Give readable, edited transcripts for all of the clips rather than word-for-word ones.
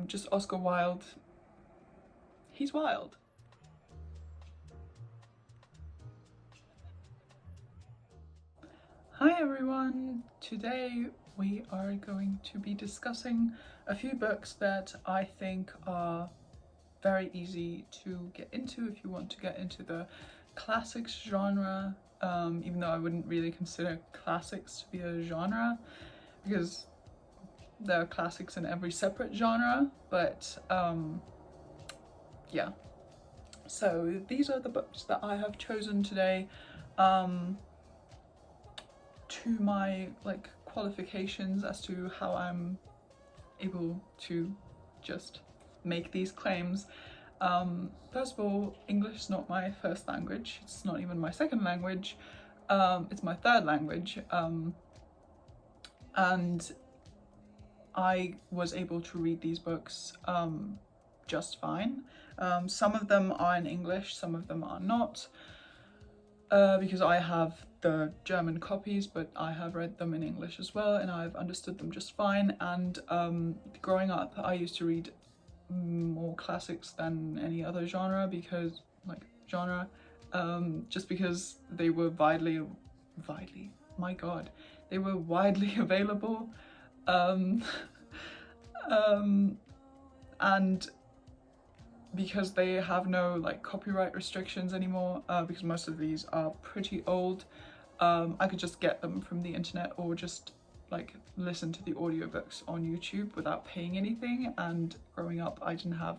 just Oscar Wilde. He's wild. Hi everyone! Today we are going to be discussing a few books that I think are very easy to get into if you want to get into the classics genre, even though I wouldn't really consider classics to be a genre because there are classics in every separate genre, but yeah. So these are the books that I have chosen today. To my qualifications as to how I'm able to just make these claims. First of all, English is not my first language. It's not even my second language. It's my third language. And I was able to read these books just fine. Some of them are in English, some of them are not. Because I have the German copies, but I have read them in English as well, and I've understood them just fine. And growing up, I used to read more classics than any other genre because, just because they were they were widely available, and because they have no copyright restrictions anymore, because most of these are pretty old. I could just get them from the internet or just listen to the audiobooks on YouTube without paying anything, and growing up I didn't have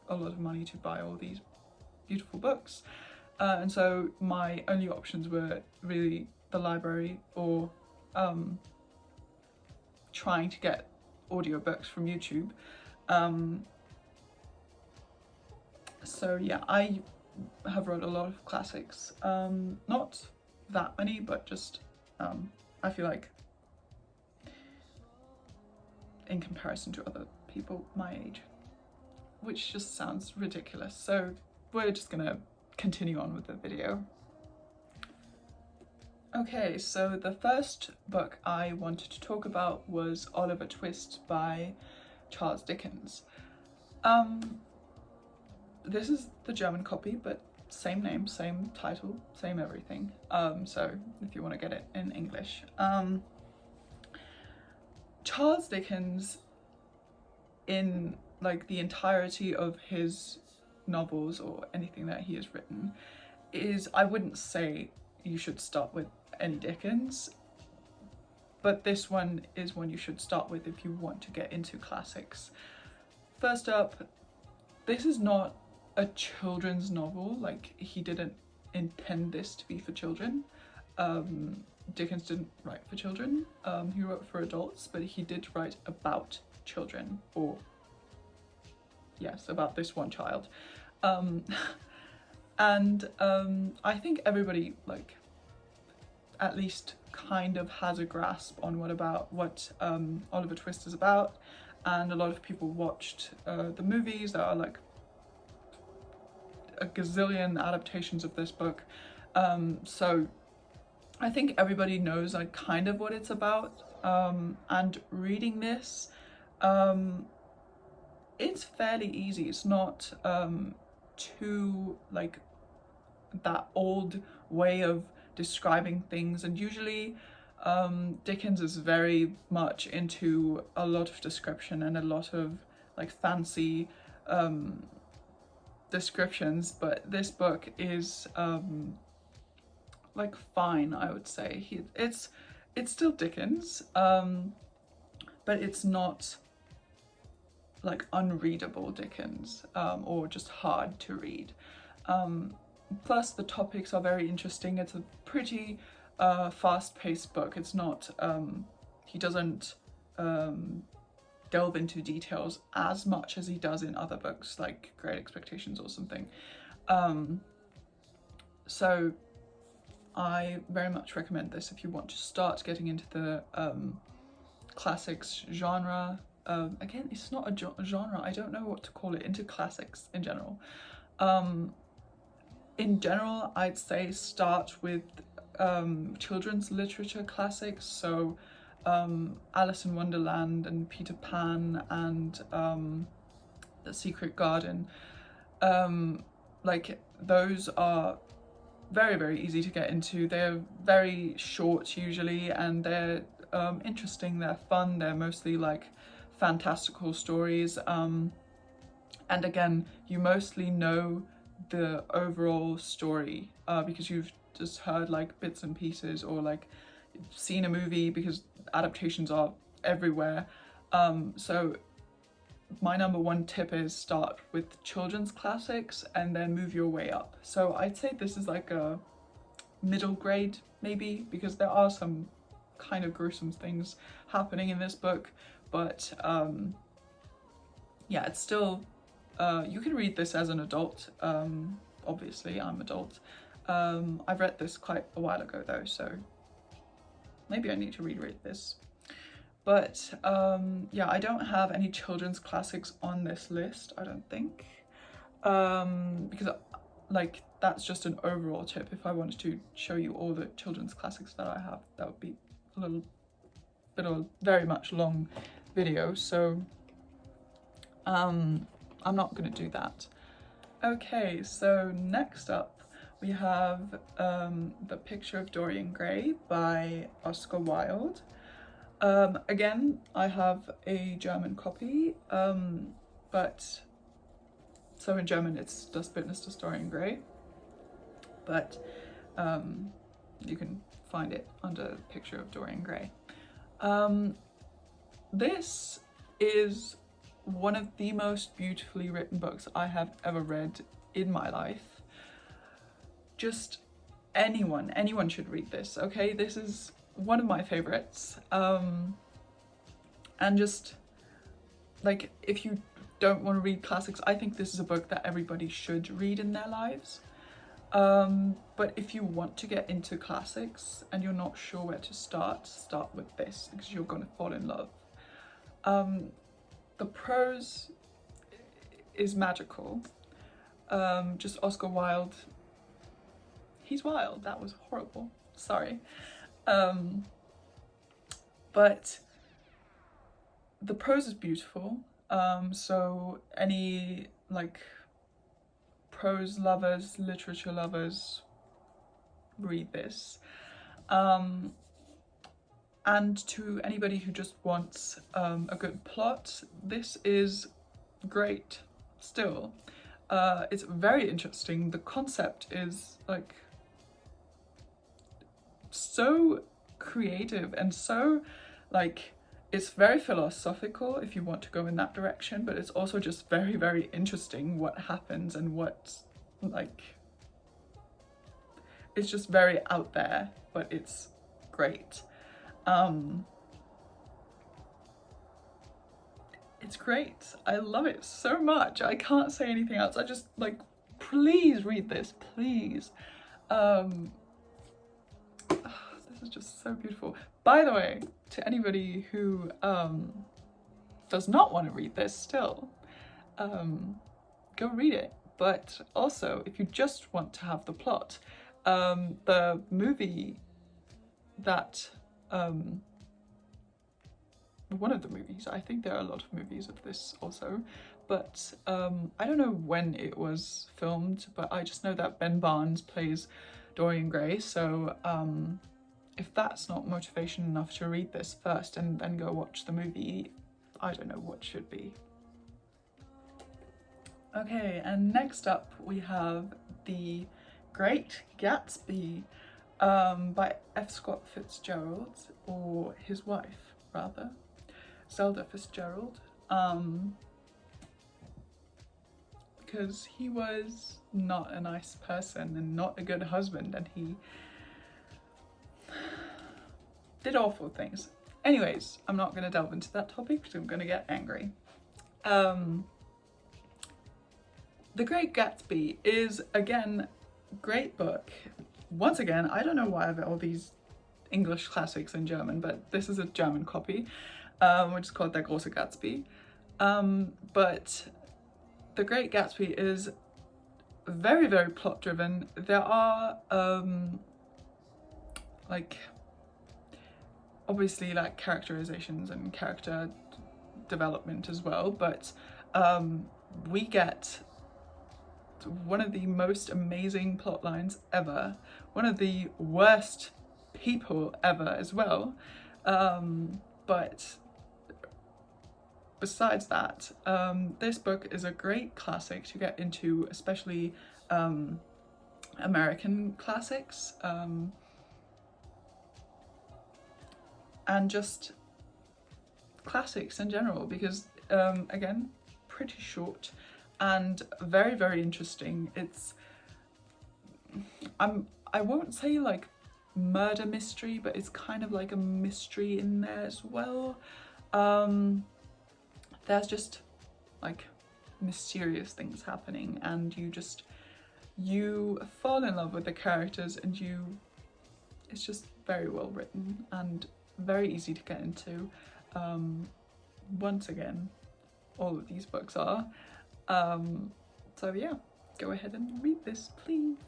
a lot of money to buy all these beautiful books, and so my only options were really the library or trying to get audiobooks from YouTube. So yeah, I have read a lot of classics, not that many, but just I feel like in comparison to other people my age, which just sounds ridiculous, so we're just gonna continue on with the video. Okay, so the first book I wanted to talk about was Oliver Twist by Charles Dickens. This is the German copy, but same name, same title, same everything. So if you want to get it in English. Charles Dickens, in the entirety of his novels or anything that he has written, I wouldn't say you should start with any Dickens, but this one is one you should start with if you want to get into classics. First up, this is not a children's novel. He didn't intend this to be for children. Dickens didn't write for children. He wrote for adults, but he did write about children, or yes, about this one child. And I think everybody at least kind of has a grasp on what Oliver Twist is about, and a lot of people watched the movies. There are a gazillion adaptations of this book, so I think everybody knows kind of what it's about, and reading this, it's fairly easy. It's not too that old way of describing things, and usually Dickens is very much into a lot of description and a lot of fancy descriptions, but this book is fine, I would say. It's still Dickens, but it's not unreadable Dickens, or just hard to read. Plus the topics are very interesting. It's a pretty fast-paced book. It's not he doesn't delve into details as much as he does in other books like Great Expectations or something. So I very much recommend this if you want to start getting into the classics genre. Again, it's not a genre, I don't know what to call it, into classics in general. In general, I'd say start with children's literature classics, so Alice in Wonderland and Peter Pan and The Secret Garden. Like those are very, very easy to get into. They're very short usually, and they're interesting, they're fun, they're mostly like fantastical stories. And again, you mostly know the overall story because you've just heard like bits and pieces, or like seen a movie, because adaptations are everywhere. So my number one tip is start with children's classics and then move your way up. So I'd say this is like a middle grade maybe, because there are some kind of gruesome things happening in this book, but yeah, it's still, you can read this as an adult. Obviously I'm adult. I've read this quite a while ago though, so maybe I need to reread this. But yeah, I don't have any children's classics on this list, I don't think, because like that's just an overall tip. If I wanted to show you all the children's classics that I have, that would be a little bit of a very much long video, so I'm not going to do that. Okay, so next up we have The Picture of Dorian Gray by Oscar Wilde. Again, I have a German copy, but so in German it's Das Bildnis des Dorian Gray, but you can find it under Picture of Dorian Gray. This is one of the most beautifully written books I have ever read in my life. Just anyone should read this, okay? This is one of my favorites, and just like, if you don't want to read classics, I think this is a book that everybody should read in their lives. But if you want to get into classics and you're not sure where to start with this, because you're gonna fall in love. The prose is magical. Just Oscar Wilde, he's wild. That was horrible, sorry. But the prose is beautiful, so any like prose lovers, literature lovers, read this. And to anybody who just wants a good plot, this is great still. It's very interesting. The concept is like so creative and so like, it's very philosophical if you want to go in that direction, but it's also just very, very interesting what happens and what, like, it's just very out there, but it's great. It's great. I love it so much. I can't say anything else. I just like, please read this, please. This is just so beautiful. By the way, to anybody who does not want to read this still, go read it. But also, if you just want to have the plot, the movie that, one of the movies, I think there are a lot of movies of this also, but I don't know when it was filmed, but I just know that Ben Barnes plays Dorian Gray, so if that's not motivation enough to read this first and then go watch the movie, I don't know what should be. Okay, and next up we have The Great Gatsby by F. Scott Fitzgerald, or his wife rather, Zelda Fitzgerald, because he was not a nice person and not a good husband, and he did awful things. Anyways, I'm not going to delve into that topic because I'm going to get angry. The Great Gatsby is, again, great book. Once again, I don't know why I've got all these English classics in German, but this is a German copy, which is called Der große Gatsby. But The Great Gatsby is very, very plot driven. There are like obviously like characterizations and character development as well, but we get one of the most amazing plot lines ever, one of the worst people ever as well, but besides that, this book is a great classic to get into, especially American classics, and just classics in general, because again, pretty short and very, very interesting. It's I won't say like murder mystery, but it's kind of like a mystery in there as well. There's just like mysterious things happening, and you fall in love with the characters, and it's just very well written and very easy to get into. Once again, all of these books are. So yeah, go ahead and read this, please.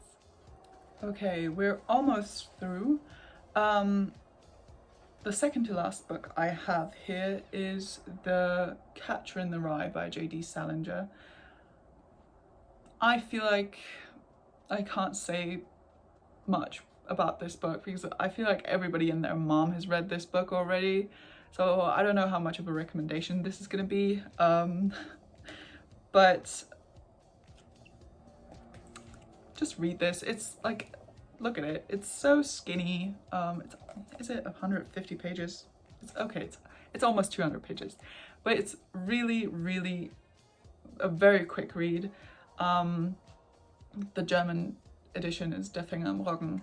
Okay, we're almost through. The second to last book I have here is The Catcher in the Rye by J.D. Salinger. I feel like I can't say much about this book because I feel like everybody and their mom has read this book already. So I don't know how much of a recommendation this is going to be. But just read this. It's like, look at it. It's so skinny. Is it 150 pages? It's almost 200 pages, but it's really, really a very quick read. The German edition is Der Finger am Roggen.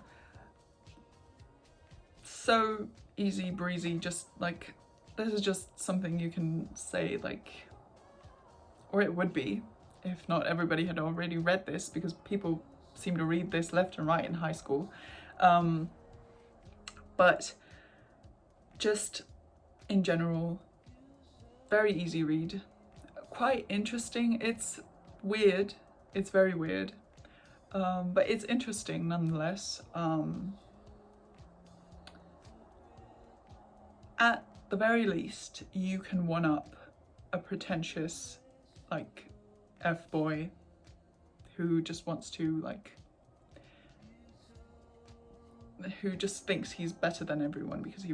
So easy breezy, just like, this is just something you can say, like, or it would be if not everybody had already read this, because people seem to read this left and right in high school. But just in general, very easy read, quite interesting. It's weird, it's very weird, but it's interesting nonetheless. At the very least, you can one-up a pretentious, like, F-boy who just wants to, like, who just thinks he's better than everyone because he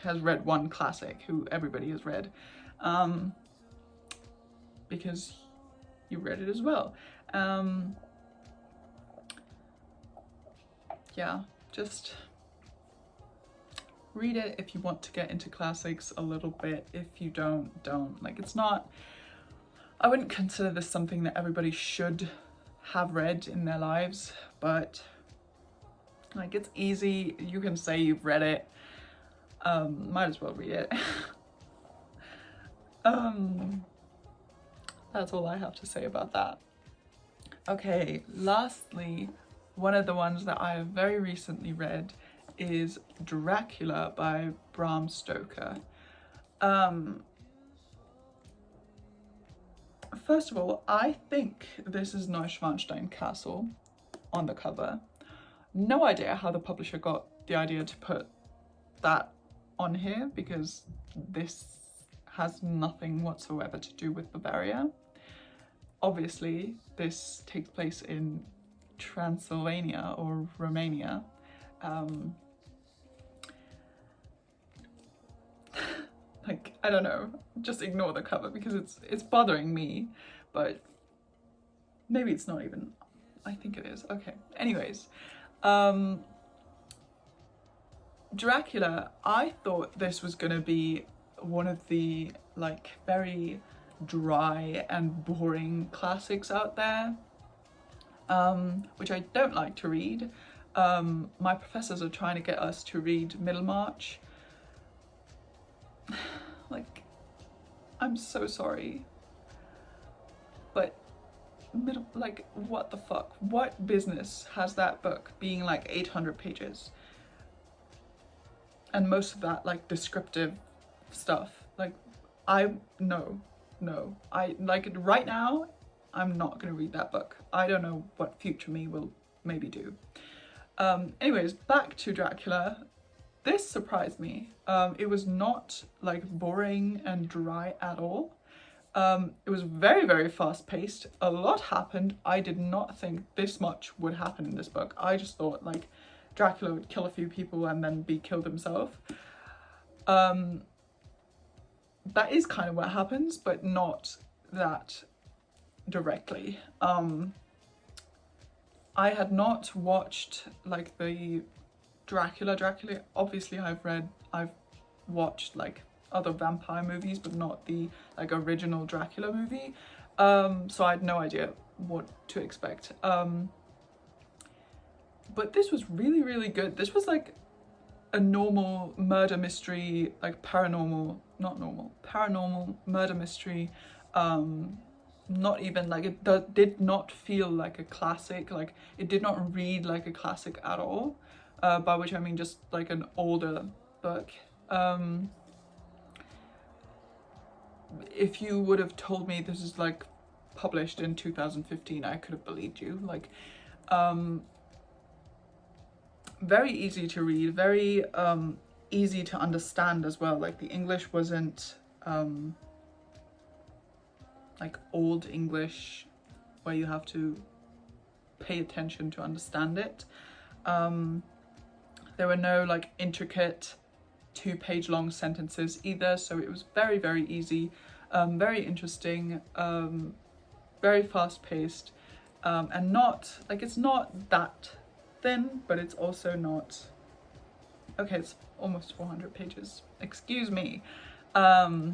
has read one classic who everybody has read, because you read it as well. Yeah, just read it if you want to get into classics a little bit. If you don't. Like, it's not, I wouldn't consider this something that everybody should have read in their lives, but like, it's easy. You can say you've read it. Might as well read it. That's all I have to say about that. Okay, lastly, one of the ones that I have very recently read is Dracula by Bram Stoker. First of all, I think this is Neuschwanstein Castle on the cover. No idea how the publisher got the idea to put that on here, because this has nothing whatsoever to do with Bavaria. Obviously, this takes place in Transylvania or Romania. Like, I don't know, just ignore the cover because it's bothering me, but maybe it's not even, I think it is. Okay, anyways, Dracula, I thought this was gonna be one of the, like, very dry and boring classics out there, which I don't like to read. My professors are trying to get us to read Middlemarch. Like, I'm so sorry, but like, what the fuck? What business has that book being like 800 pages? And most of that, like, descriptive stuff. Like, no. I, like, right now, I'm not gonna read that book. I don't know what future me will maybe do. Anyways, back to Dracula. this surprised me. It was not like boring and dry at all. It was very, very fast paced. A lot happened. I did not think this much would happen in this book. I just thought like Dracula would kill a few people and then be killed himself. That is kind of what happens, but not that directly. I had not watched like the Dracula. Obviously I've watched like other vampire movies, but not the like original Dracula movie. So I had no idea what to expect. But this was really, really good. This was like a normal murder mystery, like paranormal murder mystery. Not even like it did not feel like a classic. Like it did not read like a classic at all. By which I mean just like an older book. If you would have told me this is like published in 2015, I could have believed you. Like, very easy to read, very easy to understand as well. Like the English wasn't like old English where you have to pay attention to understand it. There were no like intricate 2-page long sentences either, so it was very, very easy, very interesting, very fast paced, and not like, it's not that thin, but it's also not, okay, it's almost 400 pages, excuse me. Yeah,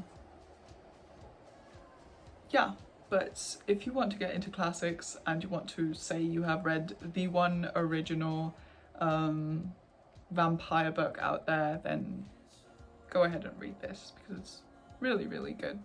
but if you want to get into classics and you want to say you have read the one original vampire book out there, then go ahead and read this because it's really, really good.